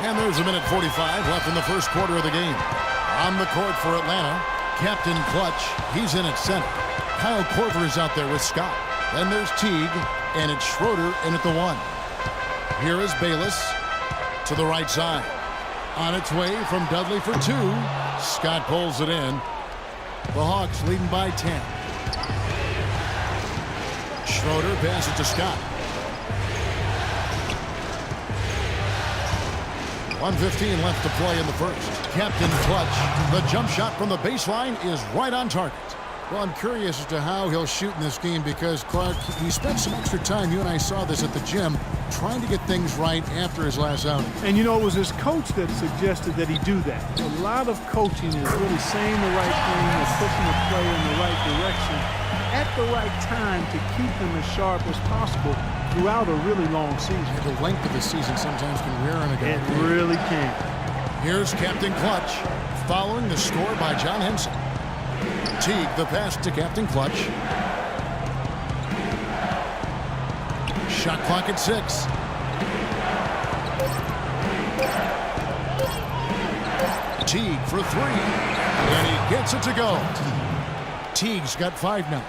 And there's a minute 45 left in the first quarter of the game. On the court for Atlanta, Captain Clutch. He's in at center. Kyle Korver is out there with Scott. Then there's Teague, and it's Schroeder in at the 1. Here is Bayless to the right side. On its way from Dudley for 2. Scott pulls it in. The Hawks leading by 10. Schroeder passes to Scott. 1:15 left to play in the first. Captain Clutch. The jump shot from the baseline is right on target. Well, I'm curious as to how he'll shoot in this game because, Clark, he spent some extra time, you and I saw this at the gym, trying to get things right after his last outing. And, you know, it was his coach that suggested that he do that. A lot of coaching is really saying the right thing and pushing the player in the right direction at the right time to keep them as sharp as possible throughout a really long season. The length of the season sometimes can wear on a guy. It really can. Here's Captain Clutch following the score by John Henson. Teague, the pass to Captain Clutch. Shot clock at 6. Teague for 3. And he gets it to go. Teague's got 5 now.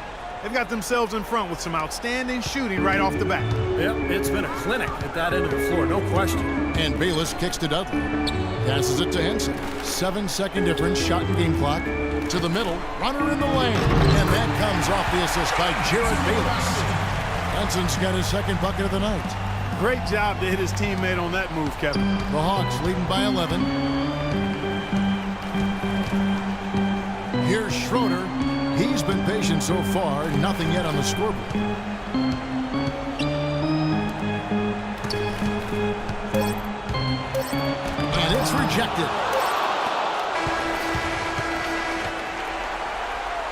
They've got themselves in front with some outstanding shooting right off the bat. Yep, it's been a clinic at that end of the floor, no question. And Bayless kicks to Dudley. Passes it to Henson. 7-second difference, shot and game clock. To the middle, runner in the lane. And that comes off the assist by Jared Bayless. Henson's got his second bucket of the night. Great job to hit his teammate on that move, Kevin. The Hawks leading by 11. Here's Schroeder. He's been patient so far. Nothing yet on the scoreboard. And it's rejected.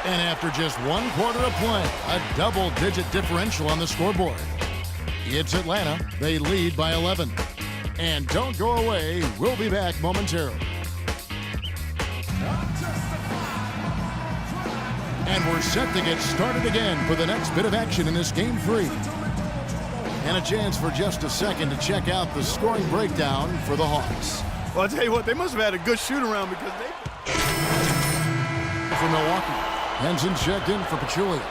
And after just 1 quarter of play, a double-digit differential on the scoreboard. It's Atlanta. They lead by 11. And don't go away. We'll be back momentarily. And we're set to get started again for the next bit of action in this Game 3. And a chance for just a second to check out the scoring breakdown for the Hawks. Well, I'll tell you what, they must have had a good shoot-around because they... For Milwaukee, Henson checked in for Pachulia.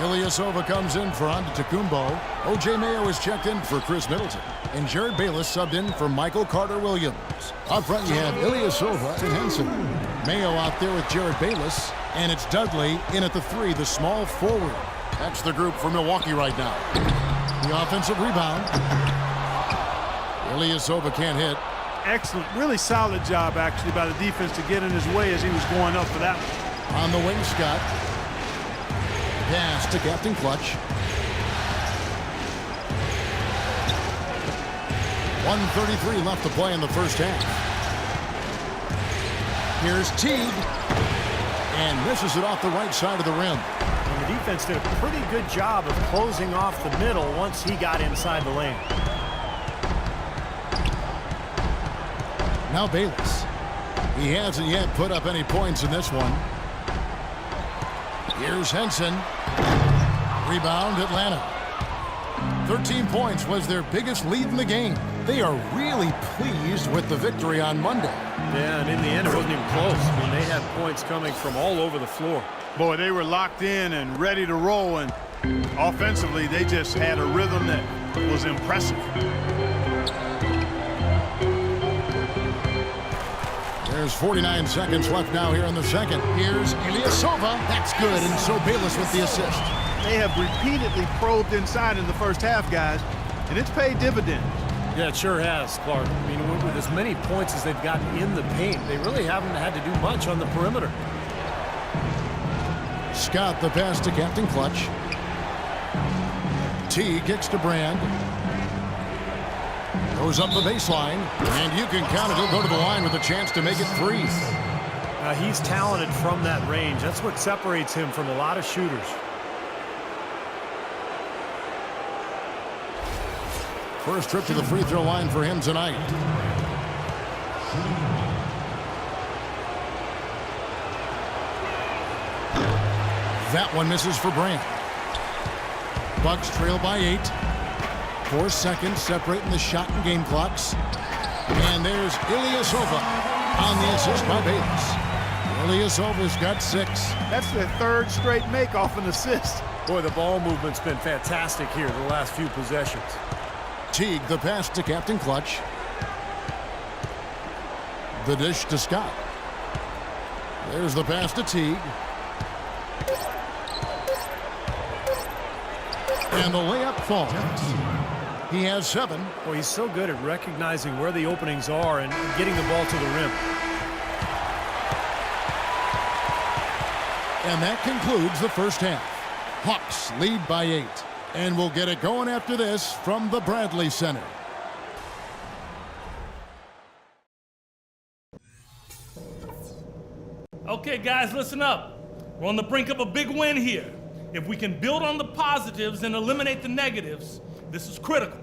Ilyasova comes in for Antetokounmpo. O.J. Mayo is checked in for Chris Middleton. And Jared Bayless subbed in for Michael Carter-Williams. Up front, you have Ilyasova and Henson. Mayo out there with Jared Bayless. And it's Dudley in at the 3, the small forward. That's the group for Milwaukee right now. The offensive rebound. Ilyasova can't hit. Excellent. Really solid job, actually, by the defense to get in his way as he was going up for that one. On the wing, Scott. Pass to Captain Clutch. 1:33 left to play in the first half. Here's Teague. And misses it off the right side of the rim. And the defense did a pretty good job of closing off the middle once he got inside the lane. Now Bayless. He hasn't yet put up any points in this one. Here's Henson. Rebound, Atlanta. 13 points was their biggest lead in the game. They are really pleased with the victory on Monday. Yeah, and in the end, it wasn't even close. I mean, they had points coming from all over the floor. Boy, they were locked in and ready to roll, and offensively, they just had a rhythm that was impressive. There's 49 seconds left now here in the second. Here's Ilyasova. That's good, and so Bayless with the assist. They have repeatedly probed inside in the first half, guys, and it's paid dividends. Yeah, it sure has, Clark. I mean, with as many points as they've gotten in the paint, they really haven't had to do much on the perimeter. Scott, the pass to Captain Clutch. T kicks to Brand. Goes up the baseline, and you can count it. He'll go to the line with a chance to make it 3. He's talented from that range. That's what separates him from a lot of shooters. First trip to the free throw line for him tonight. That one misses for Brand. Bucks trail by 8. 4 seconds separating the shot and game clocks. And there's Ilyasova on the assist by Bayless. Ilyasova's got 6. That's their 3rd straight make off an assist. Boy, the ball movement's been fantastic here the last few possessions. Teague, the pass to Captain Clutch. The dish to Scott. There's the pass to Teague. And the layup falls. He has 7. Well, he's so good at recognizing where the openings are and getting the ball to the rim. And that concludes the first half. Hawks lead by 8. And we'll get it going after this from the Bradley Center. Okay, guys, listen up. We're on the brink of a big win here. If we can build on the positives and eliminate the negatives, this is critical.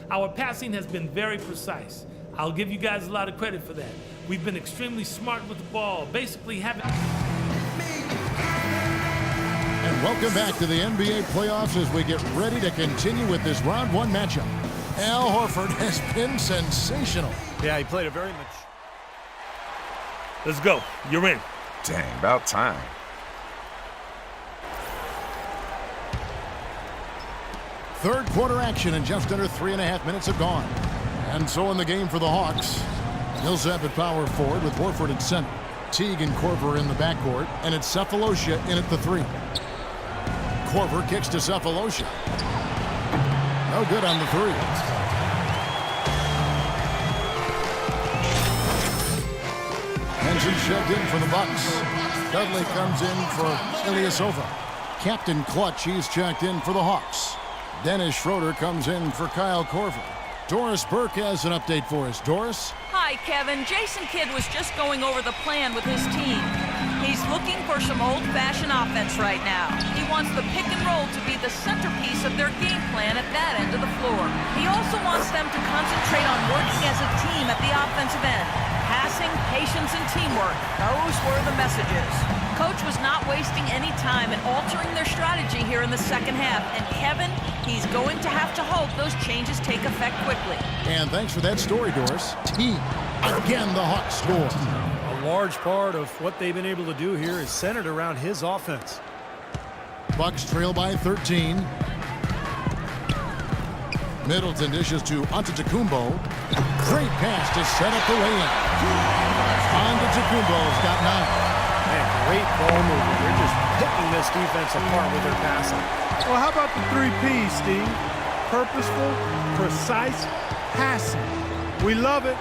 Our passing has been very precise. I'll give you guys a lot of credit for that. We've been extremely smart with the ball, basically having... And welcome back to the NBA playoffs as we get ready to continue with this round 1 matchup. Al Horford has been sensational. Yeah, he played a very much... Let's go. You're in. Dang, about time. Third quarter action and just under 3.5 minutes have gone. And so in the game for the Hawks, Millsap at power forward with Horford at center. Teague and Korver in the backcourt, and it's Cephalosha in at the 3. Korver kicks to Cephalosha. No good on the 3. Henson checked in for the Bucks. Dudley comes in for Ilyasova. Captain Clutch, he's checked in for the Hawks. Dennis Schroeder comes in for Kyle Korver. Doris Burke has an update for us. Doris? Hi, Kevin. Jason Kidd was just going over the plan with his team. He's looking for some old-fashioned offense right now. He wants the pick and roll to be the centerpiece of their game plan at that end of the floor. He also wants them to concentrate on working as a team at the offensive end. Passing, patience, and teamwork. Those were the messages. Coach was not wasting any time in altering their strategy here in the second half. And Kevin, he's going to have to hope those changes take effect quickly. And thanks for that story, Doris. Teague. Again, the Hawks score. A large part of what they've been able to do here is centered around his offense. Bucks trail by 13. Middleton dishes to Antetokounmpo. Great pass to set up the lay-in. Antetokounmpo's got 9. Man, great ball movement. They're just picking this defense apart with their passing. Well, how about the 3 P's, Steve? Purposeful, precise, passing. We love it,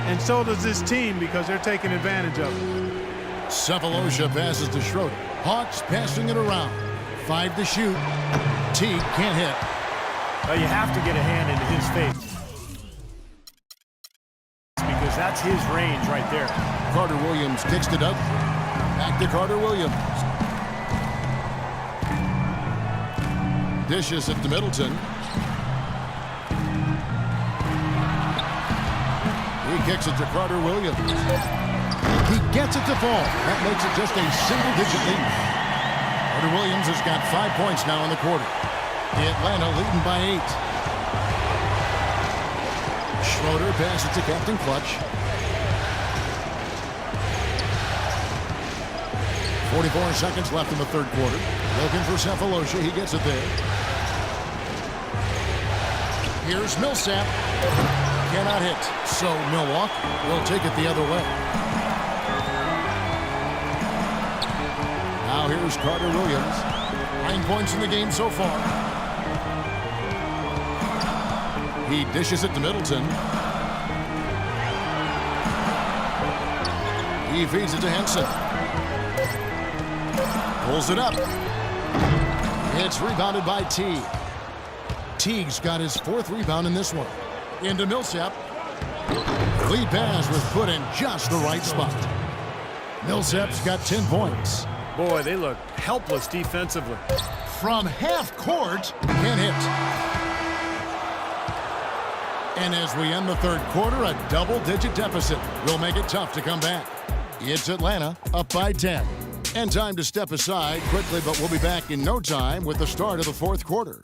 and so does this team because they're taking advantage of it. Cephalosha passes to Schroeder. Hawks passing it around. 5 to shoot. Teague can't hit. Well, you have to get a hand into his face because that's his range right there. Carter Williams kicks to Doug. Back to Carter Williams. Dishes it to Middleton. He kicks it to Carter Williams. He gets it to fall. That makes it just a single-digit lead. Carter Williams has got 5 points now in the quarter. Atlanta leading by 8. Schroeder passes to Captain Clutch. 44 seconds left in the third quarter. Looking for Cephalosha. He gets it there. Here's Millsap. Cannot hit. So Milwaukee will take it the other way. Now here's Carter Williams. 9 points in the game so far. He dishes it to Middleton. He feeds it to Henson. Pulls it up. It's rebounded by Teague. Teague's got his 4th rebound in this one. Into Millsap. Lead pass was put in just the right spot. Millsap's got 10 points. Boy, they look helpless defensively. From half court, can't hit. And as we end the third quarter, a double-digit deficit will make it tough to come back. It's Atlanta up by 10. And time to step aside quickly, but we'll be back in no time with the start of the fourth quarter.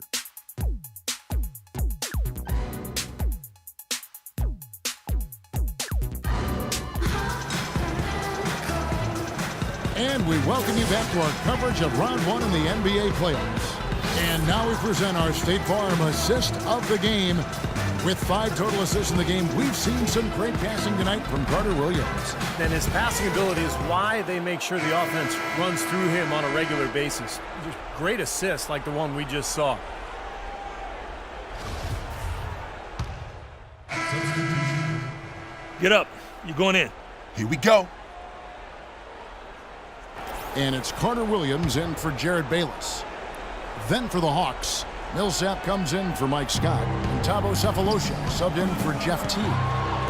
And we welcome you back to our coverage of Round 1 in the NBA playoffs. And now we present our State Farm assist of the game. With 5 total assists in the game, we've seen some great passing tonight from Carter Williams. And his passing ability is why they make sure the offense runs through him on a regular basis. Just great assists like the one we just saw. Get up. You're going in. Here we go. And it's Carter Williams in for Jared Bayless. Then for the Hawks, Millsap comes in for Mike Scott, and Thabo Cephalosha subbed in for Jeff Teague.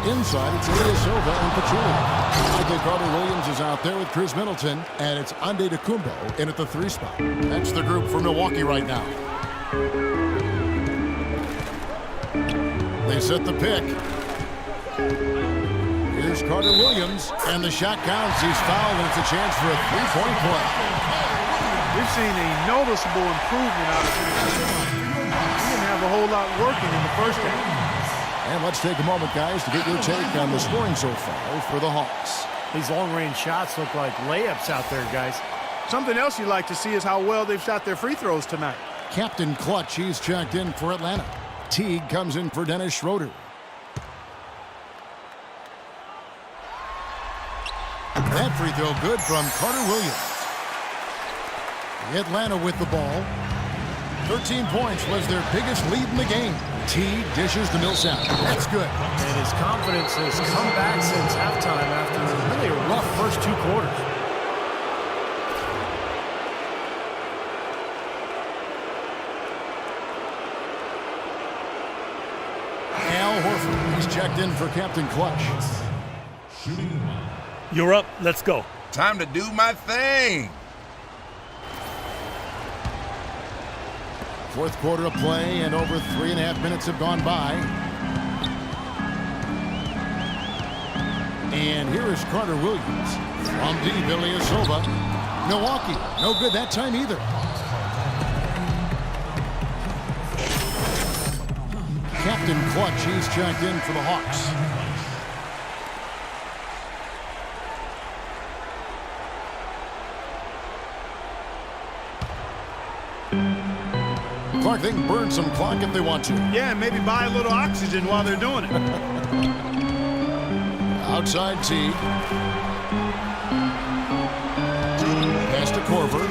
Inside, it's Ilyasova and Pachulia. Michael Carter Williams is out there with Chris Middleton, and it's nba215 in at the 3 spot. That's the group for Milwaukee right now. They set the pick. Here's Carter Williams, and the shot counts. He's fouled, and it's a chance for a 3-point play. We've seen a noticeable improvement out of him. He didn't have a whole lot working in the first half. And let's take a moment, guys, to get your take on the scoring so far for the Hawks. These long-range shots look like layups out there, guys. Something else you'd like to see is how well they've shot their free throws tonight. Captain Clutch, he's checked in for Atlanta. Teague comes in for Dennis Schroeder. That free throw good from Carter Williams. Atlanta with the ball. 13 points was their biggest lead in the game. Teague dishes to Millsap. That's good. And his confidence has come back since halftime after really a rough first 2 quarters. Al Horford, he's checked in for Captain Clutch. You're up. Let's go. Time to do my thing. Fourth quarter of play, and over 3.5 minutes have gone by. And here is Carter Williams from deep. Ilyasova. Milwaukee, no good that time either. Captain Clutch, he's checked in for the Hawks. Clark, they can burn some clock if they want to. Yeah, maybe buy a little oxygen while they're doing it. Outside Teague. Pass to Korver.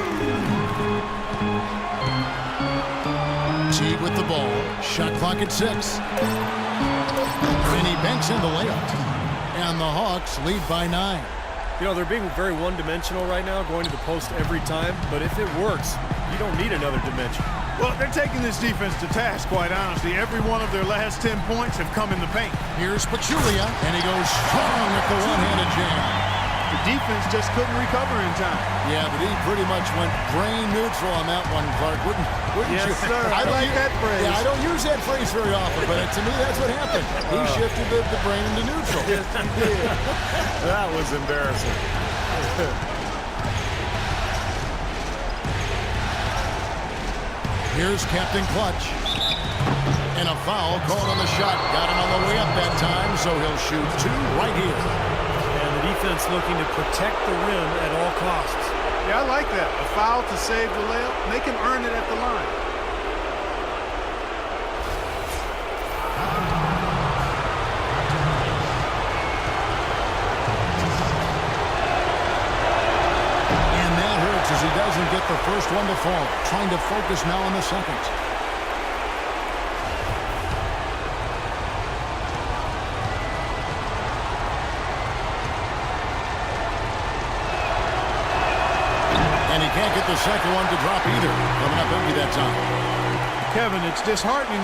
Teague with the ball. Shot clock at 6. And he banks in the layup. And the Hawks lead by 9. You know, they're being very one-dimensional right now, going to the post every time. But if it works, you don't need another dimension. Well, they're taking this defense to task, quite honestly. Every one of their last 10 points have come in the paint. Here's Pachulia, and he goes strong with the one-handed jam. The defense just couldn't recover in time. Yeah, but he pretty much went brain neutral on that one, Clark. Wouldn't Yes, you? sir. I like that phrase. Yeah, I don't use that phrase very often, but to me, that's what happened. He shifted the brain into neutral. Yes, he did. That was embarrassing. Here's Captain Clutch. And a foul called on the shot. Got him on the way up that time, so he'll shoot 2 right here. And the defense looking to protect the rim at all costs. Yeah, I like that. A foul to save the layup. Make him earn it at the line. And that hurts as he doesn't get the first one to fall. Trying to focus now on the second. And he can't get the second one to drop either. Coming up empty that time. Kevin, it's disheartening.